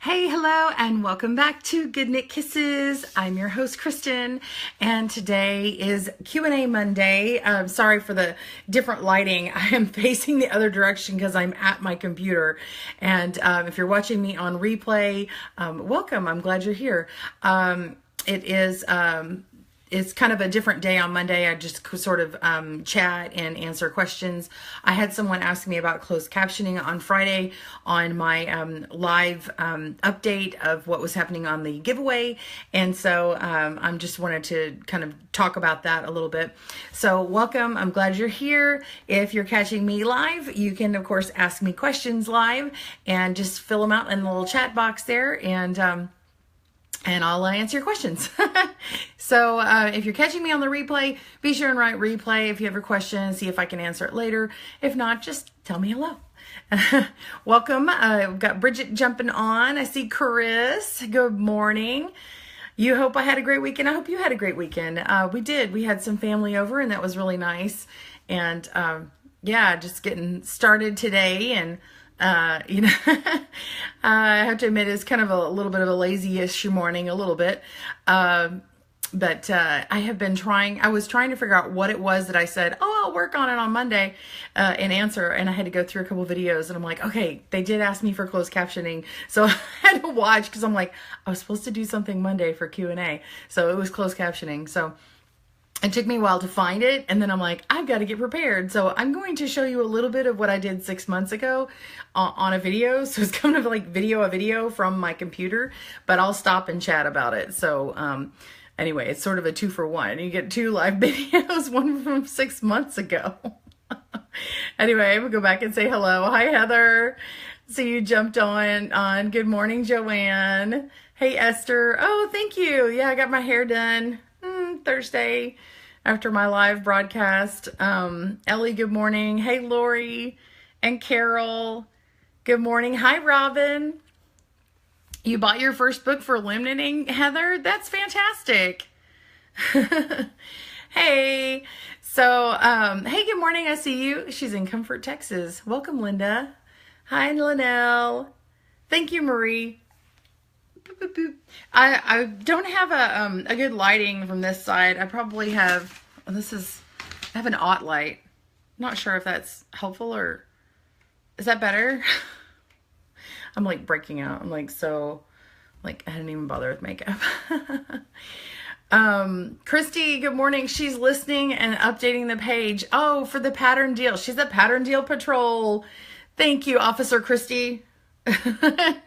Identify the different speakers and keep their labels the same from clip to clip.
Speaker 1: Hey, hello, and welcome back to Good Knit Kisses. I'm your host, Kristen, and today is Q&A Monday. Sorry for the different lighting. I am facing the other direction because I'm at my computer. And if you're watching me on replay, welcome. I'm glad you're here. It's kind of a different day on Monday. I just sort of chat and answer questions. I had someone ask me about closed captioning on Friday on my live update of what was happening on the giveaway. And so I just wanted to kind of talk about that a little bit. So welcome. I'm glad you're here. If you're catching me live, you can, of course, ask me questions live and just fill them out in the little chat box there. And I'll answer your questions. So if you're catching me on the replay, be sure and write replay if you have a question, see if I can answer it later. If not, just tell me hello. Welcome. We've got Bridget jumping on. I see Chris. Good morning. You hope I had a great weekend. I hope you had a great weekend. We did. We had some family over and that was really nice. And yeah, just getting started today. And I have to admit it's kind of a little bit of a lazy-ish morning, a little bit. But I have been I was trying to figure out what it was that I said, oh, I'll work on it on Monday and answer. And I had to go through a couple videos and I'm like, okay, they did ask me for closed captioning. So I had to watch because I'm like, I was supposed to do something Monday for Q&A. So it was closed captioning. So it took me a while to find it, and then I'm like, I've got to get prepared. So I'm going to show you a little bit of what I did 6 months ago on a video. So it's kind of like a video from my computer, but I'll stop and chat about it. So anyway, it's sort of a 2-for-1. You get 2 live videos, one from 6 months ago. Anyway, we'll go back and say hello. Hi, Heather. So you jumped on. Good morning, Joanne. Hey, Esther. Oh, thank you. Yeah, I got my hair done Thursday after my live broadcast. Ellie, good morning. Hey, Lori and Carol. Good morning. Hi, Robin. You bought your first book for loom knitting, Heather? That's fantastic. Hey. So, hey, good morning. I see you. She's in Comfort, Texas. Welcome, Linda. Hi, Linnell. Thank you, Marie. Boop, boop, boop. I don't have a good lighting from this side. I probably have, I have an aught light. Not sure if that's helpful or, is that better? I'm like breaking out. I'm like, I didn't even bother with makeup. Christy, good morning. She's listening and updating the page. Oh, for the pattern deal. She's a pattern deal patrol. Thank you, Officer Christy.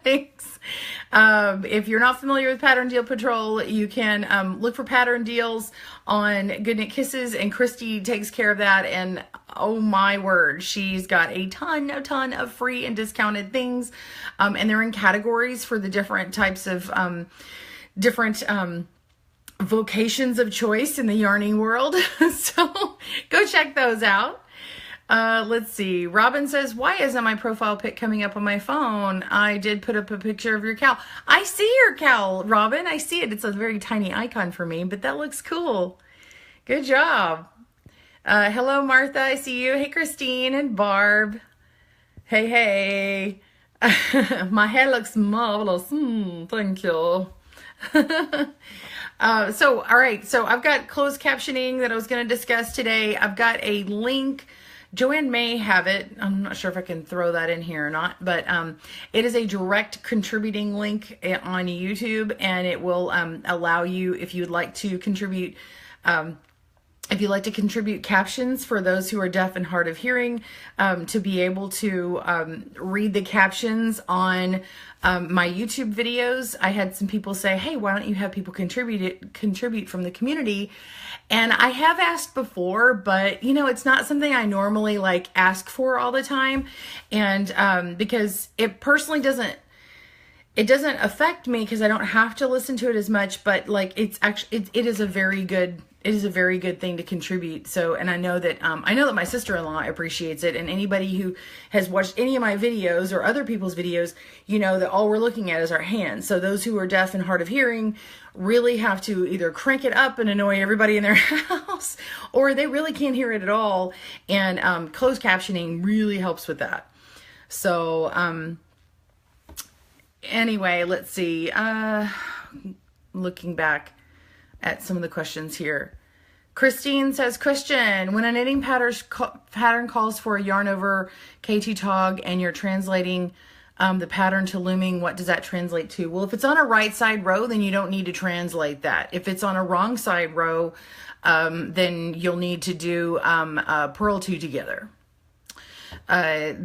Speaker 1: Thanks. If you're not familiar with Pattern Deal Patrol, you can look for pattern deals on Good Knit Kisses, and Christy takes care of that. And oh my word, she's got a ton of free and discounted things, and they're in categories for the different types of vocations of choice in the yarning world. So go check those out. Let's see. Robin says, why isn't my profile pic coming up on my phone? I did put up a picture of your cowl. I see your cowl, Robin. I see it. It's a very tiny icon for me, but that looks cool. Good job. Hello, Martha. I see you. Hey, Christine and Barb. Hey. My hair looks marvelous. Thank you. All right. So I've got closed captioning that I was going to discuss today. I've got a link. Joanne may have it. I'm not sure if I can throw that in here or not, but it is a direct contributing link on YouTube, and it will allow you, if you'd like to contribute, captions for those who are deaf and hard of hearing, to be able to read the captions on my YouTube videos. I had some people say, hey, why don't you have people contribute from the community? And I have asked before, but it's not something I normally ask for all the time. And because it personally doesn't affect me because I don't have to listen to it as much, but it is a very good thing to contribute. So, and I know that my sister-in-law appreciates it, and anybody who has watched any of my videos or other people's videos, that all we're looking at is our hands. So those who are deaf and hard of hearing really have to either crank it up and annoy everybody in their house, or they really can't hear it at all. And closed captioning really helps with that. So Anyway, let's see. Looking back at some of the questions here. Christine says, Christian, when a knitting pattern calls for a yarn over KT tog and you're translating the pattern to looming, what does that translate to? Well, if it's on a right side row, then you don't need to translate that. If it's on a wrong side row, then you'll need to do purl two together. What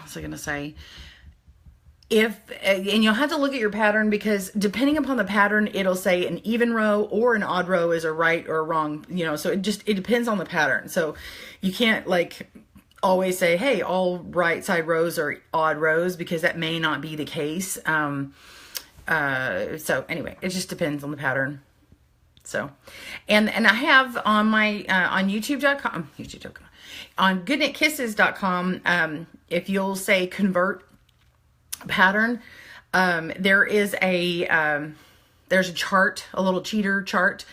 Speaker 1: was I going to say? And you'll have to look at your pattern, because depending upon the pattern, it'll say an even row or an odd row is a right or a wrong, so it depends on the pattern. So you can't like always say, hey, all right side rows are odd rows, because that may not be the case. So anyway, it just depends on the pattern. So, and I have on my, on youtube.com, on goodknitkisses.com, if you'll say convert pattern, there's a chart, a little cheater chart,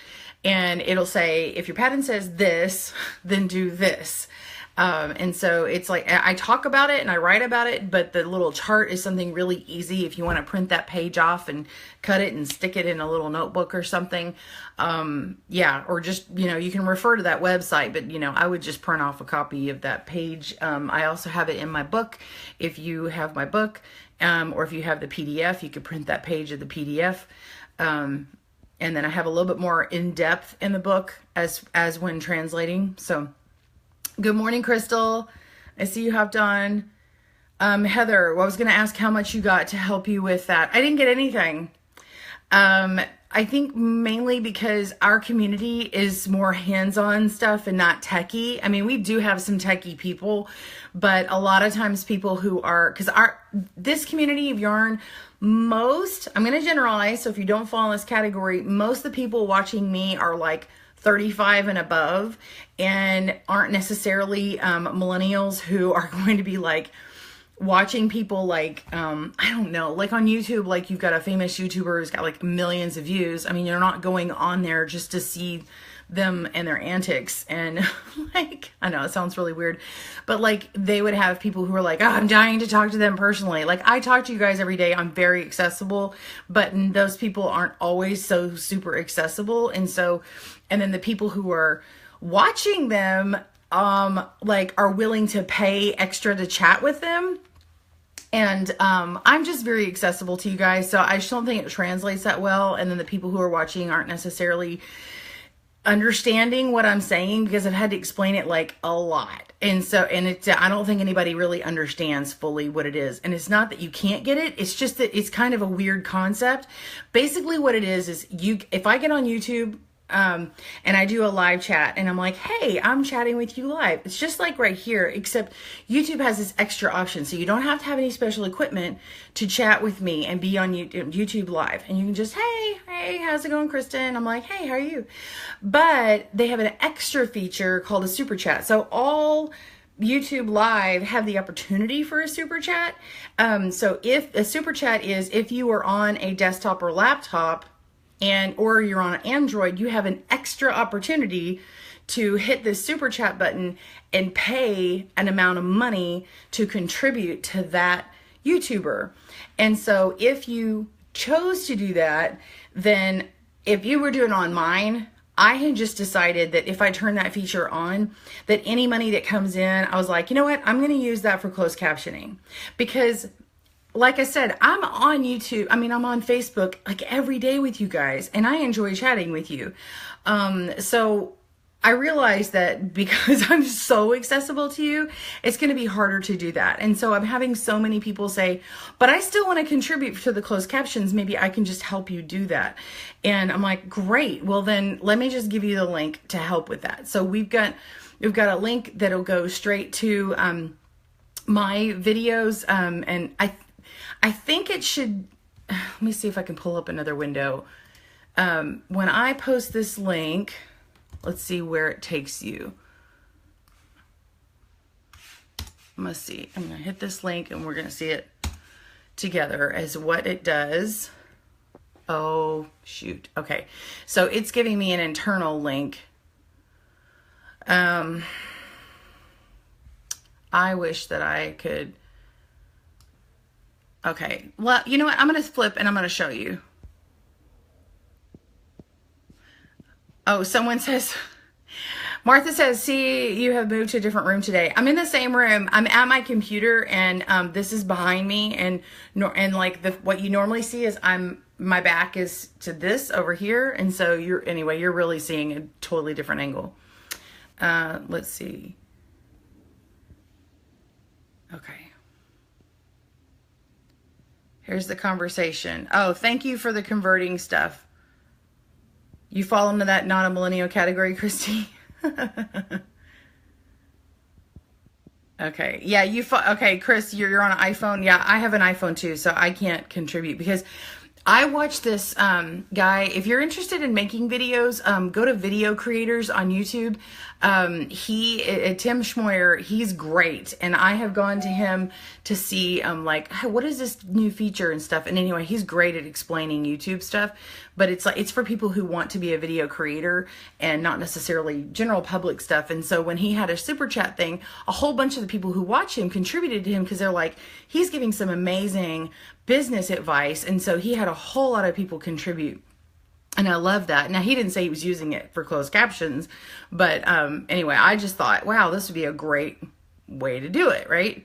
Speaker 1: and it'll say, if your pattern says this, then do this. And so it's like, I talk about it and I write about it, but the little chart is something really easy if you want to print that page off and cut it and stick it in a little notebook or something. Yeah, or just, you can refer to that website, but I would just print off a copy of that page. I also have it in my book. If you have my book, or if you have the PDF, you could print that page of the PDF. And then I have a little bit more in depth in the book as when translating. So good morning, Crystal. I see you hopped on. Heather, I was going to ask how much you got to help you with that. I didn't get anything. I think mainly because our community is more hands-on stuff and not techie. I mean, we do have some techie people, but a lot of times people who are, because this community of yarn, I'm going to generalize, so if you don't fall in this category, most of the people watching me are like 35 and above, and aren't necessarily millennials who are going to be like watching people like, I don't know, like on YouTube, like you've got a famous YouTuber who's got like millions of views. I mean, you're not going on there just to see them and their antics. And like, I know it sounds really weird, but like they would have people who are like, oh, I'm dying to talk to them personally. Like I talk to you guys every day. I'm very accessible, but those people aren't always so super accessible. And then the people who are watching them, like are willing to pay extra to chat with them. And I'm just very accessible to you guys, so I just don't think it translates that well. And then the people who are watching aren't necessarily understanding what I'm saying, because I've had to explain it like a lot. And I don't think anybody really understands fully what it is. And it's not that you can't get it, it's just that it's kind of a weird concept. Basically what it is if I get on YouTube, and I do a live chat and I'm like, hey, I'm chatting with you live. It's just like right here, except YouTube has this extra option. So you don't have to have any special equipment to chat with me and be on YouTube live. And you can just, hey, how's it going, Kristen? I'm like, hey, how are you? But they have an extra feature called a super chat. So all YouTube live have the opportunity for a super chat. So if a super chat is, if you are on a desktop or laptop, or you're on an Android, you have an extra opportunity to hit the super chat button and pay an amount of money to contribute to that YouTuber. And so if you chose to do that, then if you were doing on mine, I had just decided that if I turn that feature on, that any money that comes in, I was like, you know what, I'm going to use that for closed captioning. Because like I said, I'm on YouTube. I mean, I'm on Facebook like every day with you guys, and I enjoy chatting with you. So I realized that because I'm so accessible to you, it's going to be harder to do that. And so I'm having so many people say, but I still want to contribute to the closed captions. Maybe I can just help you do that. And I'm like, great. Well, then let me just give you the link to help with that. So we've got a link that'll go straight to my videos. And I think it should, let me see if I can pull up another window. When I post this link, let's see where it takes you. Let's see. I'm going to hit this link and we're going to see it together as what it does. Oh, shoot. Okay. So it's giving me an internal link. I wish that I could Okay, well, you know what? I'm going to flip and I'm going to show you. Oh, someone says, Martha says, see, you have moved to a different room today. I'm in the same room. I'm at my computer, and this is behind me, and like what you normally see is my back is to this over here, and so you're really seeing a totally different angle. Let's see. Okay. Here's the conversation. Oh, thank you for the converting stuff. You fall into that not a millennial category, Christy? Okay. Yeah, okay, Chris, you're on an iPhone. Yeah, I have an iPhone too, so I can't contribute because I watched this guy. If you're interested in making videos, go to video creators on YouTube. Tim Schmoyer, he's great. And I have gone to him to see, like, hey, what is this new feature and stuff. And anyway, he's great at explaining YouTube stuff, but it's for people who want to be a video creator and not necessarily general public stuff. And so when he had a super chat thing, a whole bunch of the people who watch him contributed to him because they're like, he's giving some amazing business advice. And so he had a whole lot of people contribute. And I love that. Now, he didn't say he was using it for closed captions, but anyway, I just thought, wow, this would be a great way to do it, right?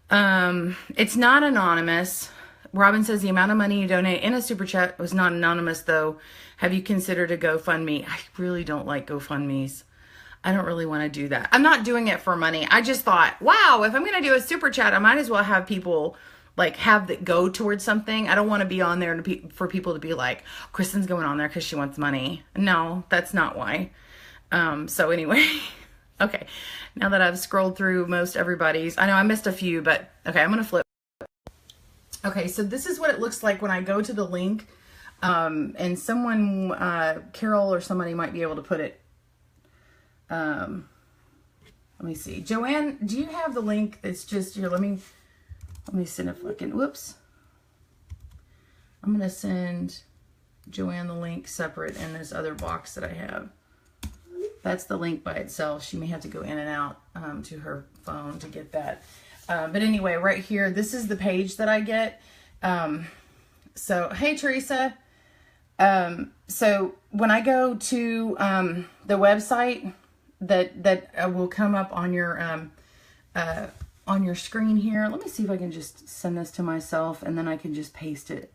Speaker 1: It's not anonymous. Robin says the amount of money you donate in a super chat was not anonymous, though. Have you considered a GoFundMe? I really don't like GoFundMes. I don't really want to do that. I'm not doing it for money. I just thought, wow, if I'm going to do a super chat, I might as well have people like have that go towards something. I don't want to be on there for people to be like, Kristen's going on there because she wants money. No, that's not why. So anyway, okay. Now that I've scrolled through most everybody's, I know I missed a few, but okay, I'm going to flip. Okay, so this is what it looks like when I go to the link. And someone, Carol or somebody might be able to put it. Let me see. Joanne, do you have the link that's just here? Let me send a fucking, whoops. I'm going to send Joanne the link separate in this other box that I have. That's the link by itself. She may have to go in and out to her phone to get that. But anyway, right here, this is the page that I get. So, hey, Teresa. So when I go to the website that will come up on your screen here. Let me see if I can just send this to myself and then I can just paste it.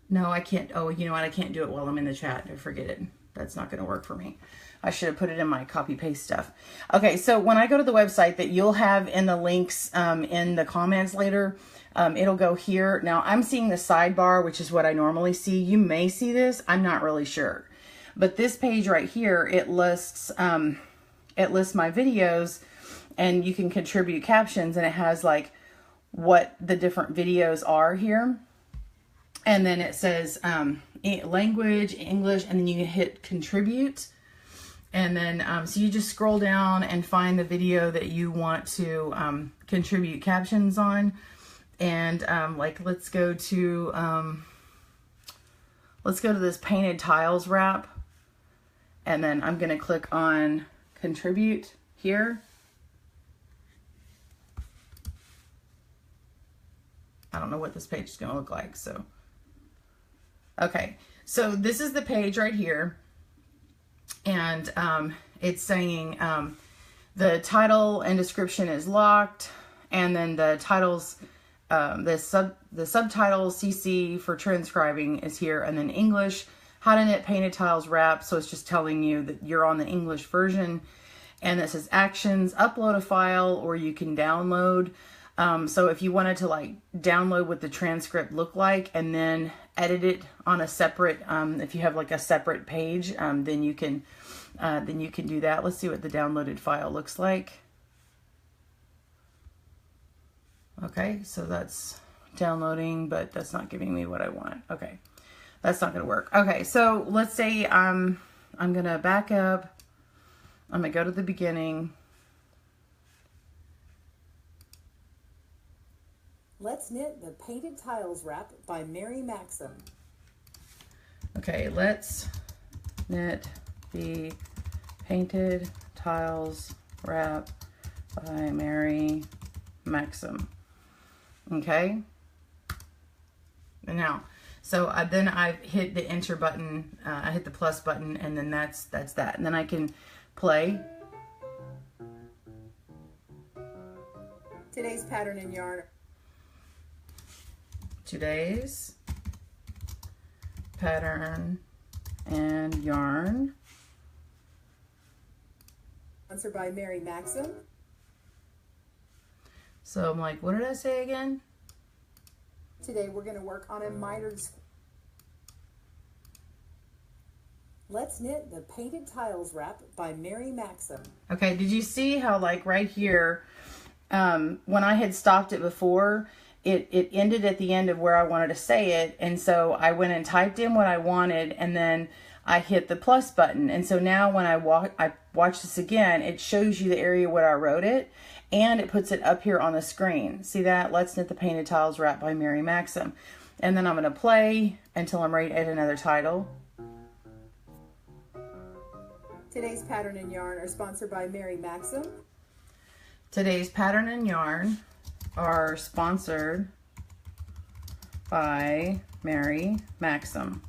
Speaker 1: No, I can't. Oh, you know what? I can't do it while I'm in the chat. Forget it. That's not going to work for me. I should have put it in my copy paste stuff. Okay, so when I go to the website that you'll have in the links in the comments later, it'll go here. Now I'm seeing the sidebar, which is what I normally see. You may see this. I'm not really sure. But this page right here, it lists my videos. And you can contribute captions, and it has like what the different videos are here. And then it says language, English, and then you hit contribute. And then, so you just scroll down and find the video that you want to contribute captions on. And like, let's go to this painted tiles wrap. And then I'm going to click on contribute here. I don't know what this page is going to look like. So, okay. So this is the page right here. And it's saying the title and description is locked. And then the titles, the subtitles CC for transcribing is here. And then English, how to knit painted tiles wrap. So it's just telling you that you're on the English version. And it says actions, upload a file, or you can download. So if you wanted to like download what the transcript looked like and then edit it on a separate, if you have like a separate page, then you can do that. Let's see what the downloaded file looks like. Okay, so that's downloading, but that's not giving me what I want. Okay, that's not going to work. Okay, so let's say I'm going to back up. I'm going to go to the beginning.
Speaker 2: Let's knit the painted tiles wrap by Mary Maxim.
Speaker 1: Okay, let's knit the painted tiles wrap by Mary Maxim. Okay, And now, so then I hit the enter button, I hit the plus button, and then that's that. And then I can play.
Speaker 2: Today's pattern and yarn.
Speaker 1: Today's pattern and yarn.
Speaker 2: Sponsored by Mary Maxim.
Speaker 1: So I'm like, what did I say again?
Speaker 2: Today we're going to work on a mitered square. Let's knit the Painted Tiles Wrap by Mary Maxim.
Speaker 1: Okay, did you see how like right here, when I had stopped it before, it ended at the end of where I wanted to say it. And so I went and typed in what I wanted, and then I hit the plus button. And so now when I watch this again, it shows you the area where I wrote it, and it puts it up here on the screen. See that? Let's Knit the Painted Tiles Wrap by Mary Maxim. And then I'm going to play until I'm ready to add another title.
Speaker 2: Today's pattern and yarn are sponsored by Mary Maxim.
Speaker 1: Today's pattern and yarn are sponsored by Mary Maxim.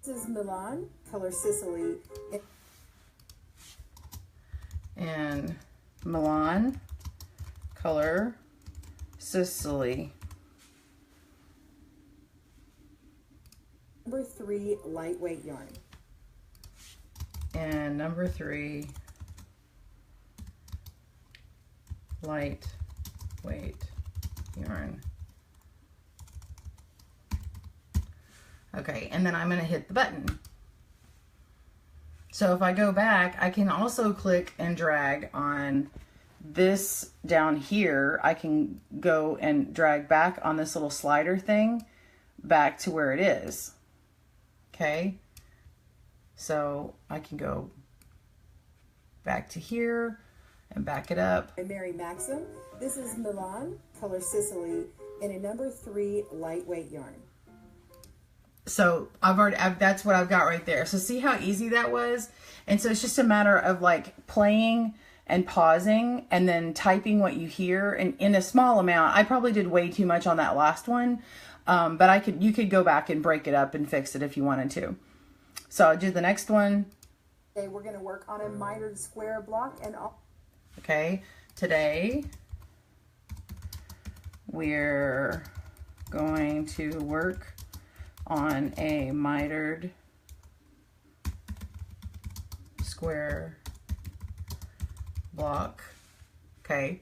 Speaker 2: This is Milan, color Sicily.
Speaker 1: And Milan, color Sicily.
Speaker 2: Number 3, lightweight yarn.
Speaker 1: And number 3, lightweight yarn. Okay, and then I'm going to hit the button. So if I go back, I can also click and drag on this down here. I can go and drag back on this little slider thing back to where it is. Okay, so I can go back to here and back it up.
Speaker 2: Mary Maxim. This is Milan, color Sicily, in a number 3 lightweight yarn.
Speaker 1: So that's what I've got right there. So see how easy that was? And so it's just a matter of like playing and pausing and then typing what you hear, and in a small amount. I probably did way too much on that last one. But you could go back and break it up and fix it if you wanted to. So I'll do the next one.
Speaker 2: Today we're going to work on a mitered square block and all.
Speaker 1: Okay, today we're going to work on a mitered square block. Okay,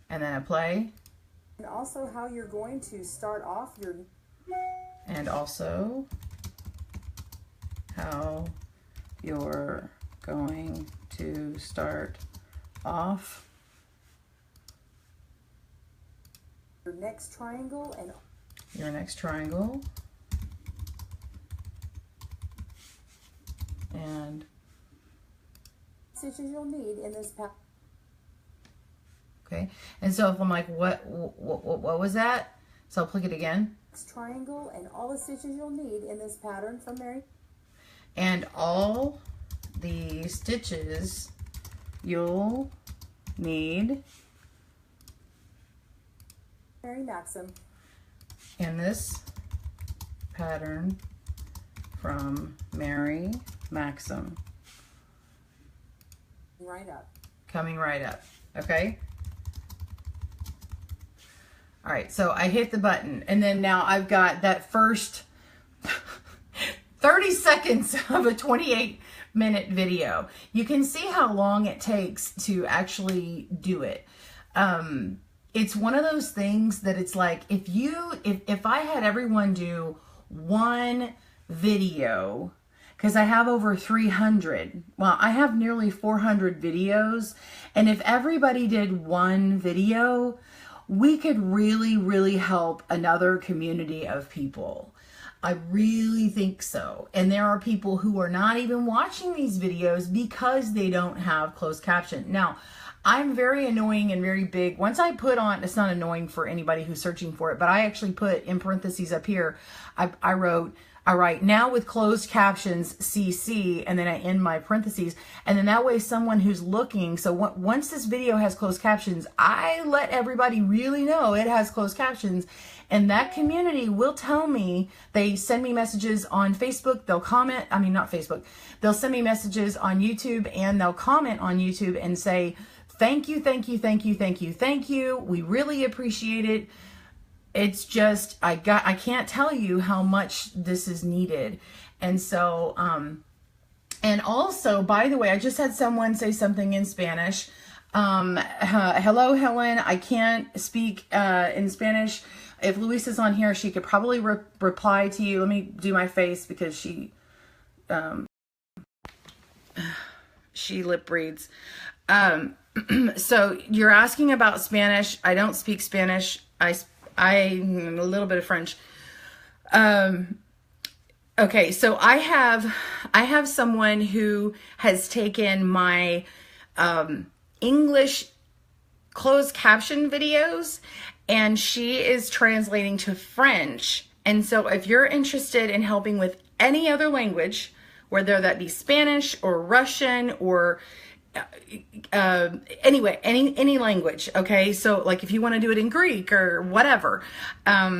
Speaker 1: and then I play.
Speaker 2: And also how you're going to start off your...
Speaker 1: And also how you're going to start off
Speaker 2: your next triangle and...
Speaker 1: Your next triangle. And...
Speaker 2: stitches you'll need in this pattern.
Speaker 1: Okay, and so if I'm like, what was that? So I'll click it again.
Speaker 2: Triangle and all the stitches you'll need in this pattern from Mary.
Speaker 1: And all the stitches you'll need
Speaker 2: Mary Maxim.
Speaker 1: in this pattern from Mary Maxim.
Speaker 2: Right up.
Speaker 1: Coming right up. Okay. All right, so I hit the button, and then now I've got that first 30 seconds of a 28-minute video. You can see how long it takes to actually do it. It's one of those things that it's like, if I had everyone do one video, because I have over 300, well, I have nearly 400 videos, and if everybody did one video, we could really, really help another community of people. I really think so. And there are people who are not even watching these videos because they don't have closed caption. Now, I'm very annoying and very big. Once I put on, it's not annoying for anybody who's searching for it, but I actually put in parentheses up here, I wrote, All right, now with closed captions, CC, and then I end my parentheses, and then that way someone who's looking, so once this video has closed captions, I let everybody really know it has closed captions, and that community will tell me. They send me messages on Facebook, they'll comment, I mean not Facebook, they'll send me messages on YouTube, and they'll comment on YouTube and say, thank you, thank you, thank you, thank you, thank you, we really appreciate it. It's just, I can't tell you how much this is needed. And so, and also, by the way, I just had someone say something in Spanish. Hello, Helen. I can't speak in Spanish. If Luis is on here, she could probably reply to you. Let me do my face because she lip reads. So you're asking about Spanish. I don't speak Spanish. I'm a little bit of French. Okay, so I have someone who has taken my English closed caption videos, and she is translating to French. And so if you're interested in helping with any other language, whether that be Spanish or Russian or anyway, any language, okay? So like if you want to do it in Greek or whatever,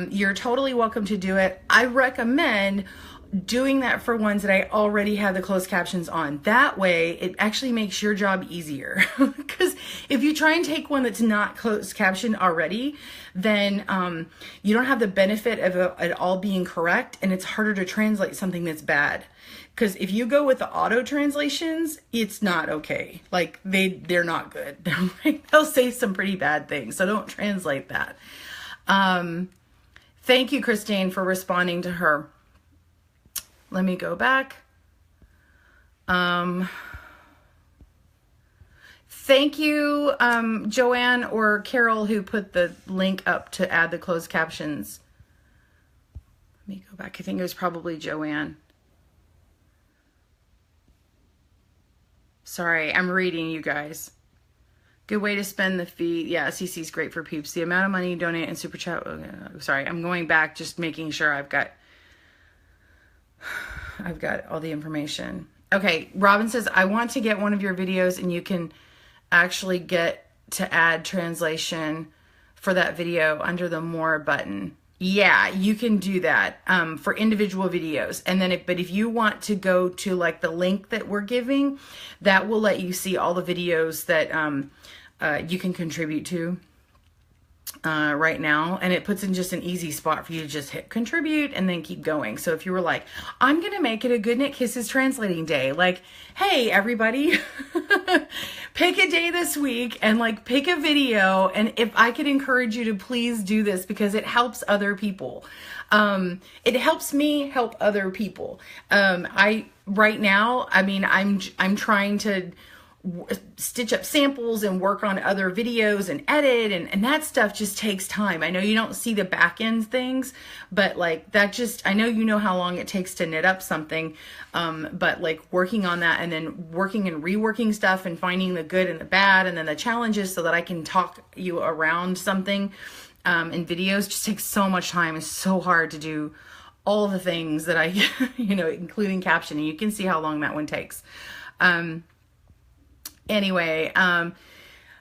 Speaker 1: you're totally welcome to do it. I recommend doing that for ones that I already have the closed captions on. That way it actually makes your job easier. Because if you try and take one that's not closed captioned already, then you don't have the benefit of it all being correct, and it's harder to translate something that's bad. Because if you go with the auto translations, it's not okay. Like they're not good. They'll say some pretty bad things. So don't translate that. Thank you, Christine, for responding to her. Let me go back. Thank you, Joanne or Carol, who put the link up to add the closed captions. Let me go back. I think it was probably Joanne. Sorry, I'm reading, you guys. Good way to spend the fee. Yeah, CC's great for peeps. The amount of money you donate in Super Chat. Sorry, I'm going back, just making sure I've got all the information. Okay, Robin says, I want to get one of your videos, and you can actually get to add translation for that video under the more button. Yeah, you can do that for individual videos. And then but if you want to go to like the link that we're giving, that will let you see all the videos that you can contribute to right now. And it puts in just an easy spot for you to just hit contribute and then keep going. So if you were like, I'm going to make it a Good Knit Kisses translating day, like, hey, everybody, pick a day this week and like pick a video. And if I could encourage you to please do this, because it helps other people. It helps me help other people. Right now, I mean, I'm trying to stitch up samples and work on other videos and edit, and that stuff just takes time. I know you don't see the back end things, but like that just, I know you know how long it takes to knit up something, but like working on that and then working and reworking stuff and finding the good and the bad and then the challenges so that I can talk you around something in videos just takes so much time. It's so hard to do all the things that I, you know, including captioning. You can see how long that one takes. Anyway,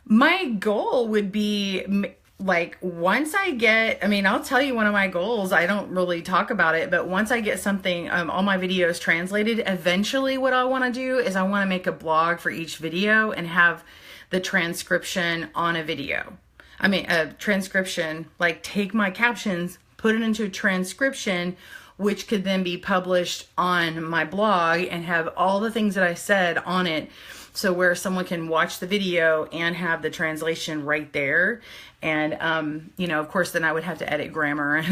Speaker 1: my goal would be like, once I get, I mean, I'll tell you one of my goals. I don't really talk about it, but once I get something, all my videos translated, eventually what I want to do is I want to make a blog for each video and have the transcription on a video. I mean, a transcription, like take my captions, put it into a transcription, which could then be published on my blog and have all the things that I said on it. So where someone can watch the video and have the translation right there. And, you know, of course, then I would have to edit grammar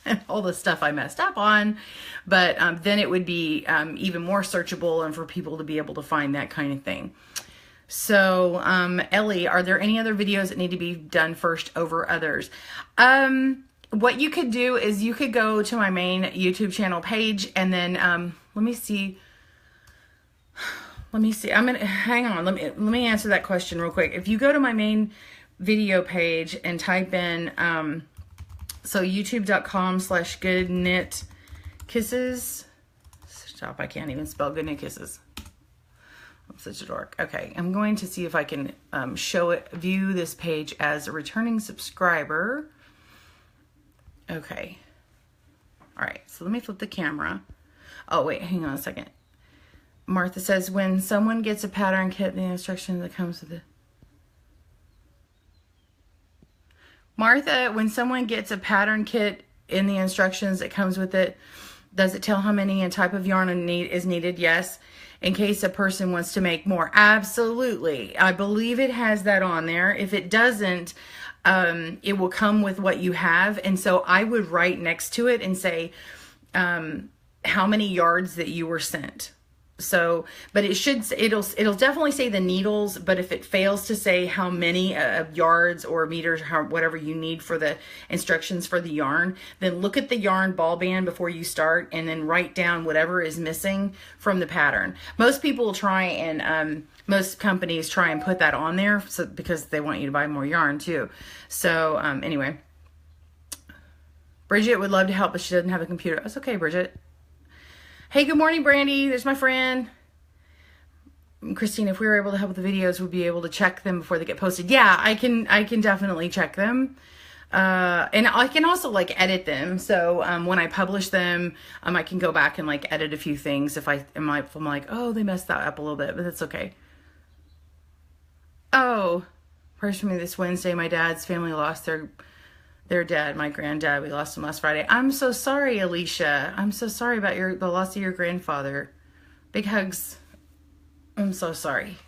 Speaker 1: and all the stuff I messed up on. But then it would be even more searchable and for people to be able to find that kind of thing. So, Ellie, are there any other videos that need to be done first over others? What you could do is you could go to my main YouTube channel page and then, let me see. I'm gonna hang on. Let me answer that question real quick. If you go to my main video page and type in, so youtube.com/goodknitkisses, Kisses. Stop, I can't even spell Goodnick Kisses. I'm such a dork. Okay, I'm going to see if I can view this page as a returning subscriber. Okay. All right, so let me flip the camera. Oh, wait, hang on a second. Martha says, when someone gets a pattern kit, the instruction that comes with it. Martha, when someone gets a pattern kit in the instructions that comes with it, does it tell how many and type of yarn is needed? Yes. In case a person wants to make more. Absolutely. I believe it has that on there. If it doesn't, it will come with what you have. And so I would write next to it and say how many yards that you were sent. So, but it'll definitely say the needles, but if it fails to say how many yards or meters, whatever you need for the instructions for the yarn, then look at the yarn ball band before you start and then write down whatever is missing from the pattern. Most people will try and, most companies try and put that on there because they want you to buy more yarn too. So, anyway, Bridget would love to help, but she doesn't have a computer. That's okay, Bridget. Hey, good morning, Brandy. There's my friend. Christine, if we were able to help with the videos, we'd be able to check them before they get posted. Yeah, I can definitely check them. And I can also like edit them. So when I publish them, I can go back and like edit a few things if I'm like, oh, they messed that up a little bit, but that's okay. Oh, prayers for me this Wednesday. My dad's family lost their dad, my granddad. We lost him last Friday. I'm so sorry, Alicia. I'm so sorry about the loss of your grandfather. Big hugs. I'm so sorry.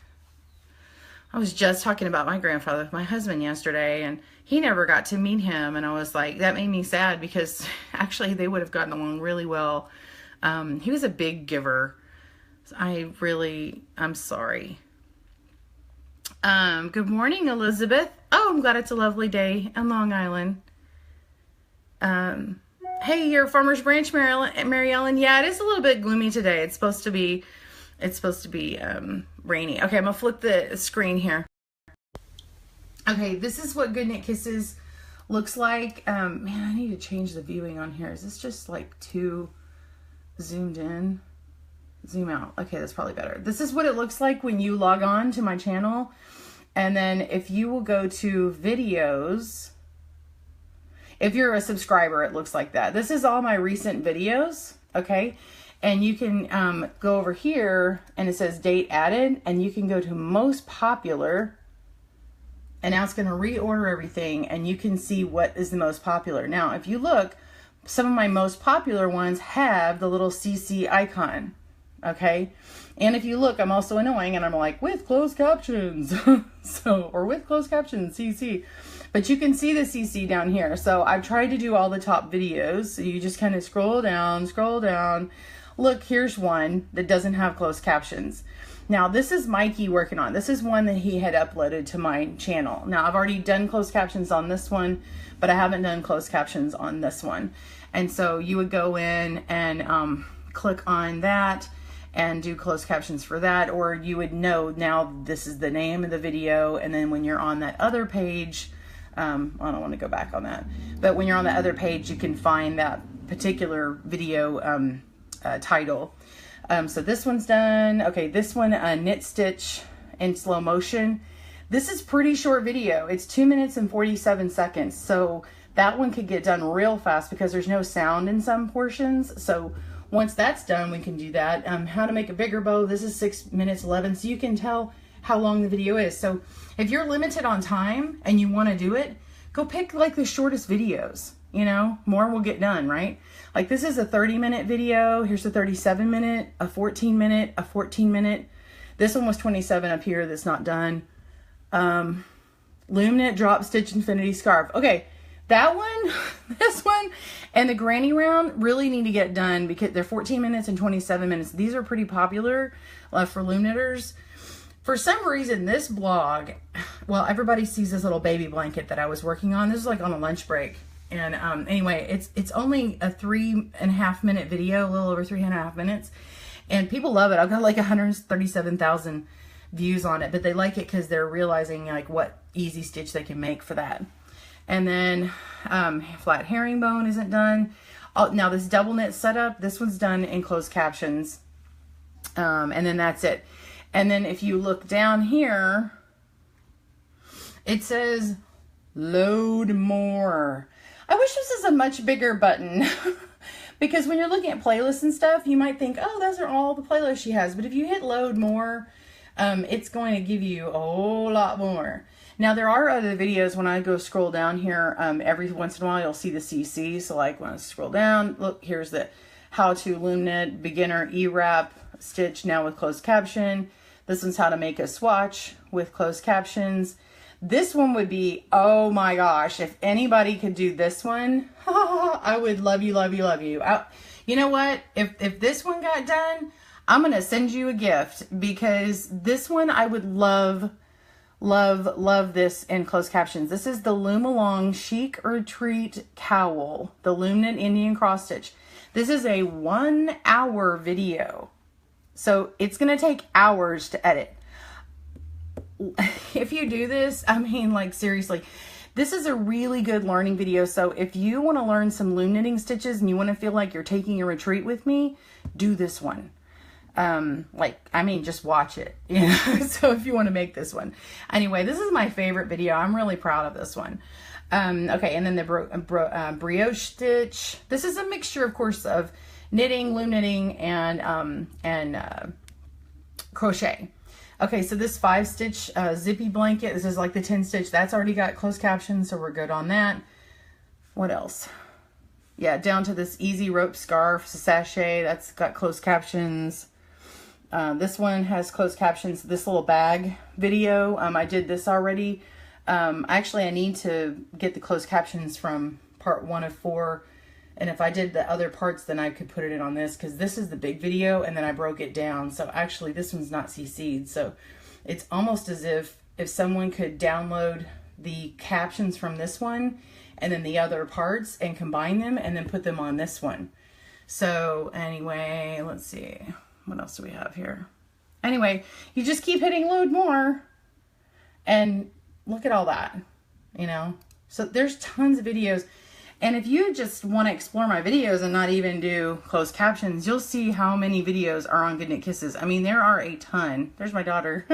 Speaker 1: I was just talking about my grandfather with my husband yesterday, and he never got to meet him. And I was like, that made me sad because actually they would have gotten along really well. He was a big giver. I'm sorry. Good morning, Elizabeth. Oh, I'm glad it's a lovely day in Long Island. Hey, you're Farmers Branch, Mary Ellen. Yeah, it is a little bit gloomy today. It's supposed to be rainy. Okay, I'm gonna flip the screen here. Okay, this is what Goodnick Kisses looks like. Man, I need to change the viewing on here. Is this just like too zoomed in? Zoom out. Okay, that's probably better. This is what it looks like when you log on to my channel. And then if you will go to videos, if you're a subscriber, it looks like that. This is all my recent videos, okay? And you can go over here and it says date added, and you can go to most popular, and now it's gonna reorder everything and you can see what is the most popular. Now, if you look, some of my most popular ones have the little CC icon, okay? And if you look, I'm also annoying and I'm like, with closed captions. Or with closed captions, CC. But you can see the CC down here. So I've tried to do all the top videos. So you just kind of scroll down. Look, here's one that doesn't have closed captions. Now, this is Mikey working on. This is one that he had uploaded to my channel. Now, I've already done closed captions on this one, but I haven't done closed captions on this one. And so you would go in and click on that and do closed captions for that, or you would know now this is the name of the video, and then when you're on that other page, I don't want to go back on that, but when you're on the other page, you can find that particular video title. So this one's done. Okay, this one, knit stitch in slow motion. This is pretty short video. It's 2 minutes and 47 seconds. So that one could get done real fast because there's no sound in some portions. So once that's done, we can do that. How to make a bigger bow. This is 6 minutes 11. So you can tell how long the video is. So if you're limited on time and you want to do it, go pick like the shortest videos, you know, more will get done, right? Like this is a 30-minute video. Here's a 37-minute, a 14-minute, a 14-minute. This one was 27 up here that's not done. Loom knit, drop stitch, infinity scarf. Okay, that one, this one, and the granny round really need to get done because they're 14 minutes and 27 minutes. These are pretty popular for loom knitters. For some reason, this blog, well, everybody sees this little baby blanket that I was working on. This is like on a lunch break. And anyway, it's only a 3.5 minute video, a little over 3.5 minutes. And people love it. I've got like 137,000 views on it, but they like it because they're realizing like what easy stitch they can make for that. And then flat herringbone isn't done. Oh, now this double knit setup, this one's done in closed captions. And then that's it. And then if you look down here, it says load more. I wish this is a much bigger button because when you're looking at playlists and stuff, you might think, oh, those are all the playlists she has. But if you hit load more, it's going to give you a whole lot more. Now, there are other videos when I go scroll down here, every once in a while, you'll see the CC. So like when I scroll down, look, here's the how to loom knit beginner E-wrap stitch now with closed caption. This one's how to make a swatch with closed captions. This one would be, oh my gosh, if anybody could do this one, I would love you, love you, love you. You know what? If this one got done, I'm going to send you a gift because this one I would love, love, love this in closed captions. This is the Loom Along Chic Retreat Cowl, the Loom Knit Indian Cross Stitch. This is a 1 hour video. So it's going to take hours to edit. If you do this, I mean, like seriously, this is a really good learning video. So if you want to learn some loom knitting stitches and you want to feel like you're taking a retreat with me, do this one. Just watch it. So if you want to make this one. Anyway, this is my favorite video. I'm really proud of this one. Okay, and then the brioche stitch. This is a mixture, of course, of knitting, loom knitting, and crochet. Okay, so this 5-stitch zippy blanket, this is like the 10-stitch. That's already got closed captions, so we're good on that. What else? Yeah, down to this easy rope scarf sachet. That's got closed captions. This one has closed captions. This little bag video, I did this already. Actually, I need to get the closed captions from part 1 of 4. And if I did the other parts, then I could put it in on this because this is the big video and then I broke it down. So actually this one's not CC'd. So it's almost as if someone could download the captions from this one and then the other parts and combine them and then put them on this one. So anyway, let's see. What else do we have here? Anyway, you just keep hitting load more and look at all that, So there's tons of videos. And if you just want to explore my videos and not even do closed captions, you'll see how many videos are on Good Knit Kisses. I mean, there are a ton. There's my daughter.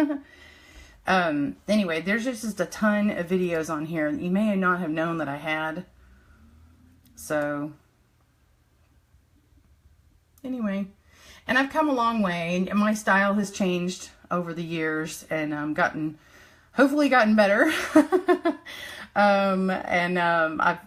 Speaker 1: Anyway, there's just a ton of videos on here that you may not have known that I had. So, anyway. And I've come a long way. And my style has changed over the years. And hopefully gotten better. I've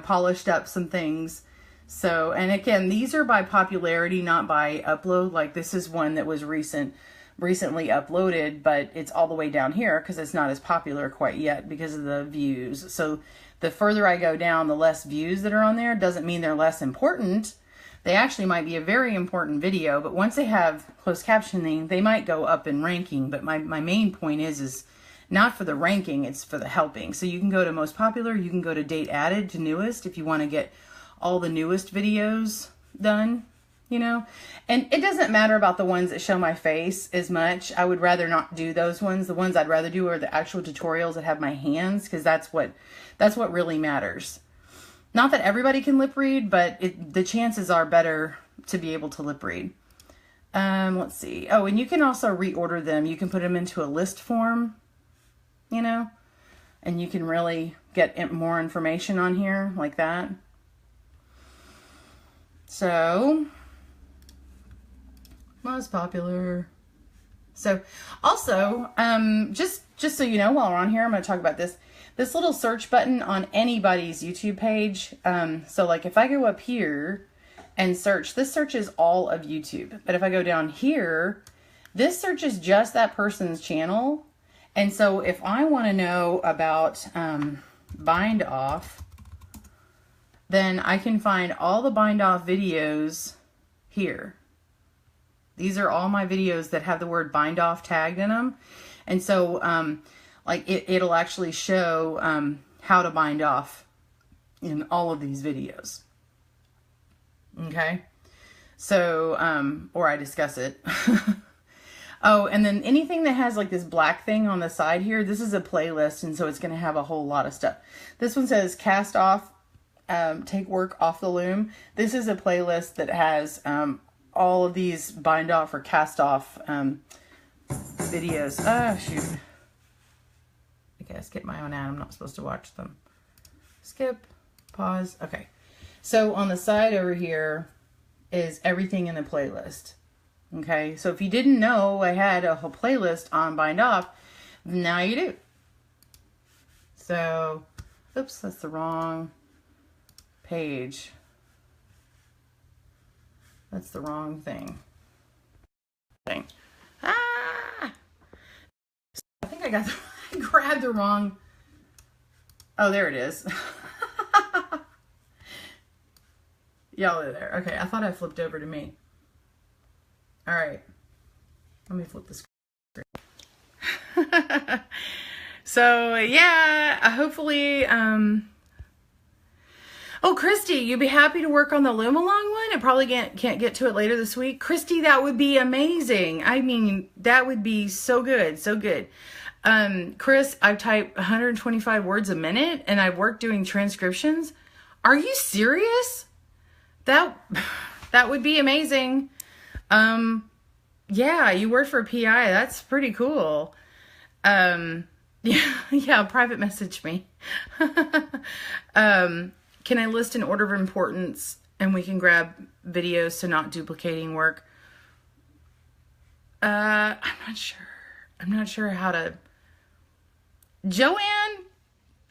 Speaker 1: polished up some things. So, and again, these are by popularity, not by upload. Like this is one that was recently uploaded, but it's all the way down here because it's not as popular quite yet because of the views. So the further I go down, the less views that are on there. Doesn't mean they're less important. They actually might be a very important video, but once they have closed captioning, they might go up in ranking. But my main point is not for the ranking, it's for the helping. So you can go to most popular, you can go to date added to newest if you want to get all the newest videos done, And it doesn't matter about the ones that show my face as much. I would rather not do those ones. The ones I'd rather do are the actual tutorials that have my hands because that's what really matters. Not that everybody can lip read, but the chances are better to be able to lip read. Let's see. Oh, and you can also reorder them. You can put them into a list form. And you can really get more information on here like that. So, most popular. So, also, just so you know, while we're on here, I'm going to talk about this little search button on anybody's YouTube page. So like if I go up here and search, this searches all of YouTube. But if I go down here, this searches just that person's channel. And so if I want to know about bind off, then I can find all the bind off videos here. These are all my videos that have the word bind off tagged in them. And so it'll actually show how to bind off in all of these videos. Okay. So, or I discuss it. Oh, and then anything that has like this black thing on the side here, this is a playlist, and so it's going to have a whole lot of stuff. This one says cast off take work off the loom. This is a playlist that has all of these bind off or cast off videos. Shoot. Okay, I skipped my own ad. I'm not supposed to watch them. Skip, pause. Okay. So on the side over here is everything in the playlist. Okay, so if you didn't know I had a whole playlist on bind off, now you do. So, oops, that's the wrong page. That's the wrong thing. Ah! I think I grabbed the wrong. Oh, there it is. Y'all are there. Okay, I thought I flipped over to me. All right. Let me flip the screen. So, yeah, hopefully, oh, Christy, you'd be happy to work on the Loom Along one? I probably can't get to it later this week. Christy, that would be amazing. I mean, that would be so good, so good. Chris, I've typed 125 words a minute, and I've worked doing transcriptions. Are you serious? That would be amazing. Yeah, you work for PI. That's pretty cool. Yeah, private message me. Can I list an order of importance and we can grab videos so not duplicating work? I'm not sure. I'm not sure how to. Joanne,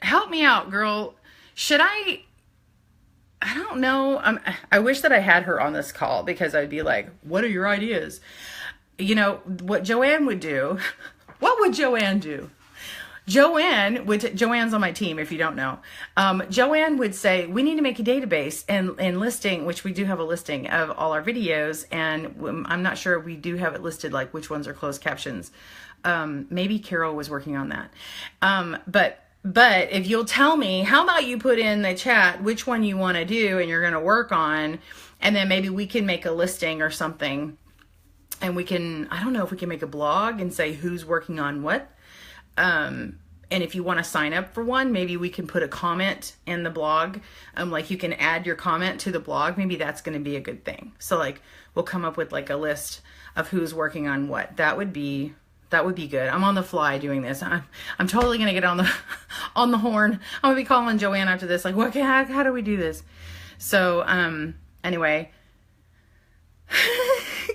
Speaker 1: help me out, girl. Should I don't know. I wish that I had her on this call because I'd be like, what are your ideas? You know, what Joanne would do. What would Joanne do? Joanne's on my team, if you don't know. Joanne would say, we need to make a database and listing, which we do have a listing of all our videos. And I'm not sure we do have it listed, like which ones are closed captions. Maybe Carol was working on that. But if you'll tell me, how about you put in the chat which one you want to do and you're going to work on, and then maybe we can make a listing or something. And we can, I don't know if we can make a blog and say who's working on what. And if you want to sign up for one, maybe we can put a comment in the blog. Like you can add your comment to the blog. Maybe that's going to be a good thing. So like we'll come up with like a list of who's working on what. That would be good. I'm on the fly doing this. I'm totally going to get on the on the horn. I'm going to be calling Joanne after this. Like, what? How do we do this? So anyway,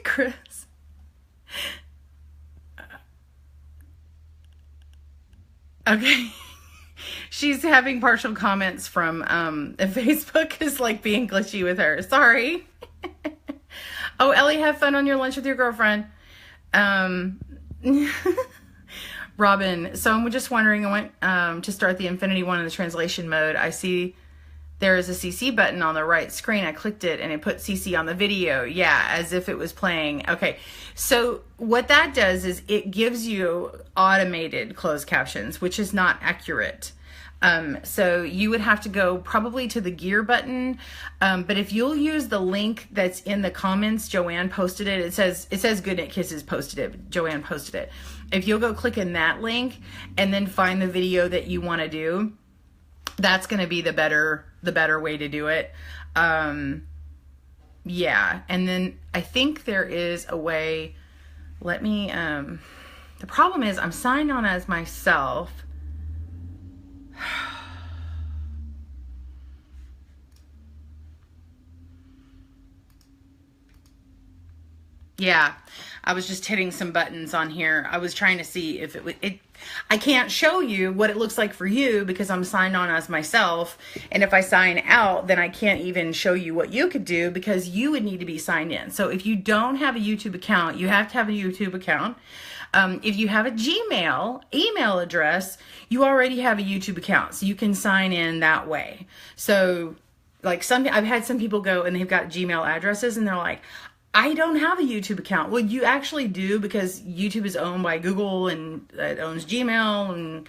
Speaker 1: Chris. Okay. She's having partial comments from Facebook is like being glitchy with her. Sorry. Oh, Ellie, have fun on your lunch with your girlfriend. Robin, so I'm just wondering, I went to start the Infinity one in the translation mode. I see there is a CC button on the right screen. I clicked it and it put CC on the video. Yeah, as if it was playing. Okay, so what that does is it gives you automated closed captions, which is not accurate. So you would have to go probably to the gear button. But if you'll use the link that's in the comments, Joanne posted it. It says Goodnight Kisses posted it. Joanne posted it. If you'll go click in that link and then find the video that you want to do, that's going to be the better way to do it. Yeah. And then I think there is a way, the problem is I'm signed on as myself. Yeah, I was just hitting some buttons on here. I was trying to see if it would, I can't show you what it looks like for you because I'm signed on as myself. And if I sign out, then I can't even show you what you could do because you would need to be signed in. So if you don't have a YouTube account, you have to have a YouTube account. If you have a Gmail email address, you already have a YouTube account. So you can sign in that way. So like I've had some people go and they've got Gmail addresses and they're like, I don't have a YouTube account. Well, you actually do because YouTube is owned by Google and it owns Gmail. And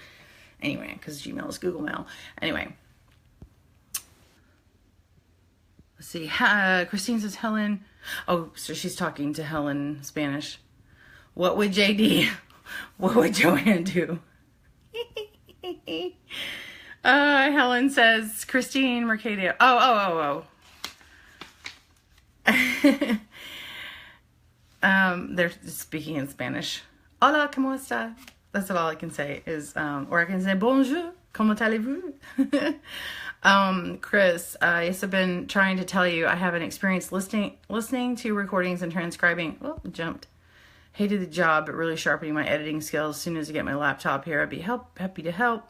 Speaker 1: anyway, because Gmail is Google Mail. Anyway. Let's see. Christine says Helen. Oh, so she's talking to Helen Spanish. What would JD? What would Joanne do? Helen says, Christine Mercadio. Oh. They're speaking in Spanish. Hola, ¿cómo está? That's all I can say is, or I can say, bonjour, ¿cómo allez-vous? Chris, yes, I've been trying to tell you I have an experience listening to recordings and transcribing. Oh, jumped. Hated the job, but really sharpening my editing skills. As soon as I get my laptop here, I'd be happy to help.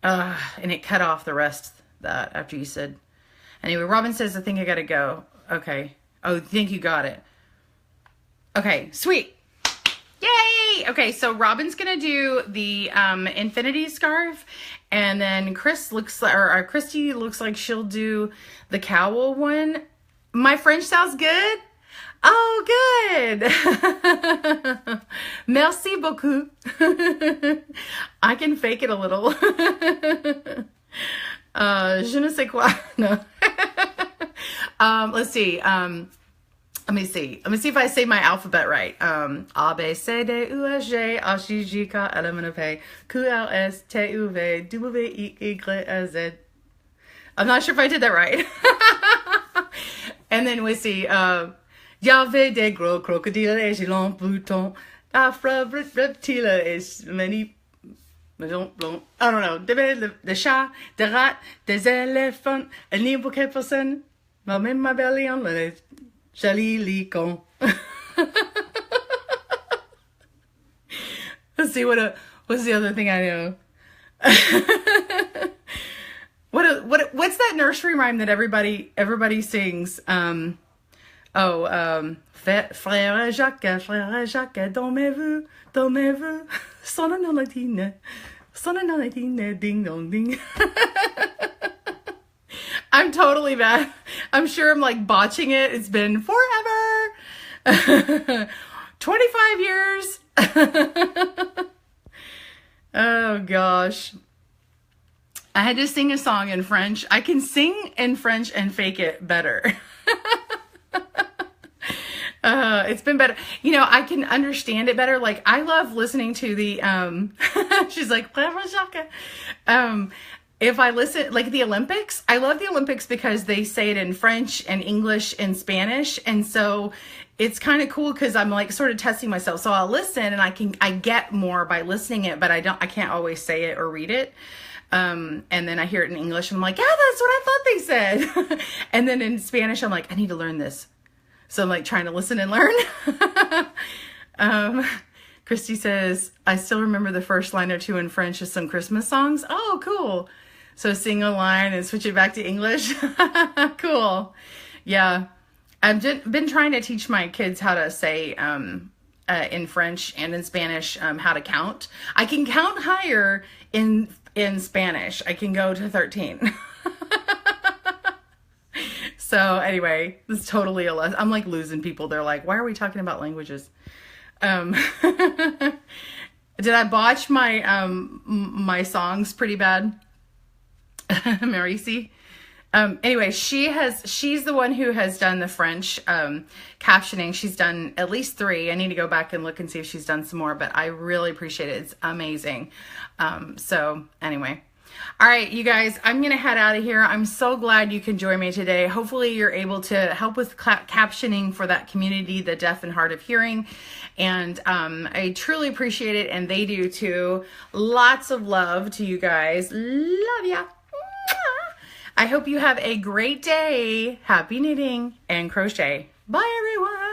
Speaker 1: And it cut off the rest of that after you said. Anyway, Robin says, I think I gotta go. Okay. Oh, think you got it. Okay, sweet. Yay! Okay, so Robin's gonna do the infinity scarf, and then Christy looks like she'll do the cowl one. My French sounds good? Oh, good. Merci beaucoup. I can fake it a little. Je ne sais quoi. No. Let's see. Let me see if I say my alphabet right. A, B, C, D, U, S, J, H, I, J, K, L, M, N, O, P, Q, L, S, T, U, V, W, X, Y, Z. I'm not sure if I did that right. And then we see, y avait des gros crocodiles et j'ai long bouton. Afra reptile et many. I don't know. Des chats, des rats, des éléphants, et n'importe quelle personne. Ma même ma belly on le joli licon. Let's see what's the other thing I know. What's that nursery rhyme that everybody sings? Frère Jacques, dormez-vous, sonne dans la dîne, ding dong ding. I'm totally bad. I'm sure I'm like botching it. It's been forever. 25 years. Oh gosh. I had to sing a song in French. I can sing in French and fake it better. It's been better. You know, I can understand it better. Like, I love listening to the, she's like, if I listen, like the Olympics, I love the Olympics because they say it in French and English and Spanish. And so it's kind of cool because I'm like sort of testing myself. So I'll listen and I get more by listening it, but I can't always say it or read it. And then I hear it in English and I'm like, yeah, that's what I thought they said. And then in Spanish, I'm like, I need to learn this. So I'm like trying to listen and learn. Christy says, I still remember the first line or two in French of some Christmas songs. Oh, cool. So sing a line and switch it back to English. Cool. Yeah. I've been trying to teach my kids how to say, in French and in Spanish, how to count. I can count higher in Spanish. I can go to 13. So anyway, this is totally a lesson. I'm like losing people. They're like, why are we talking about languages? Did I botch my, my songs pretty bad? Marisi? Anyway, she's the one who has done the French, captioning. She's done at least 3. I need to go back and look and see if she's done some more, but I really appreciate it. It's amazing. So anyway. All right, you guys, I'm going to head out of here. I'm so glad you can join me today. Hopefully you're able to help with captioning for that community, the deaf and hard of hearing. And I truly appreciate it, and they do too. Lots of love to you guys. Love ya. I hope you have a great day. Happy knitting and crochet. Bye, everyone.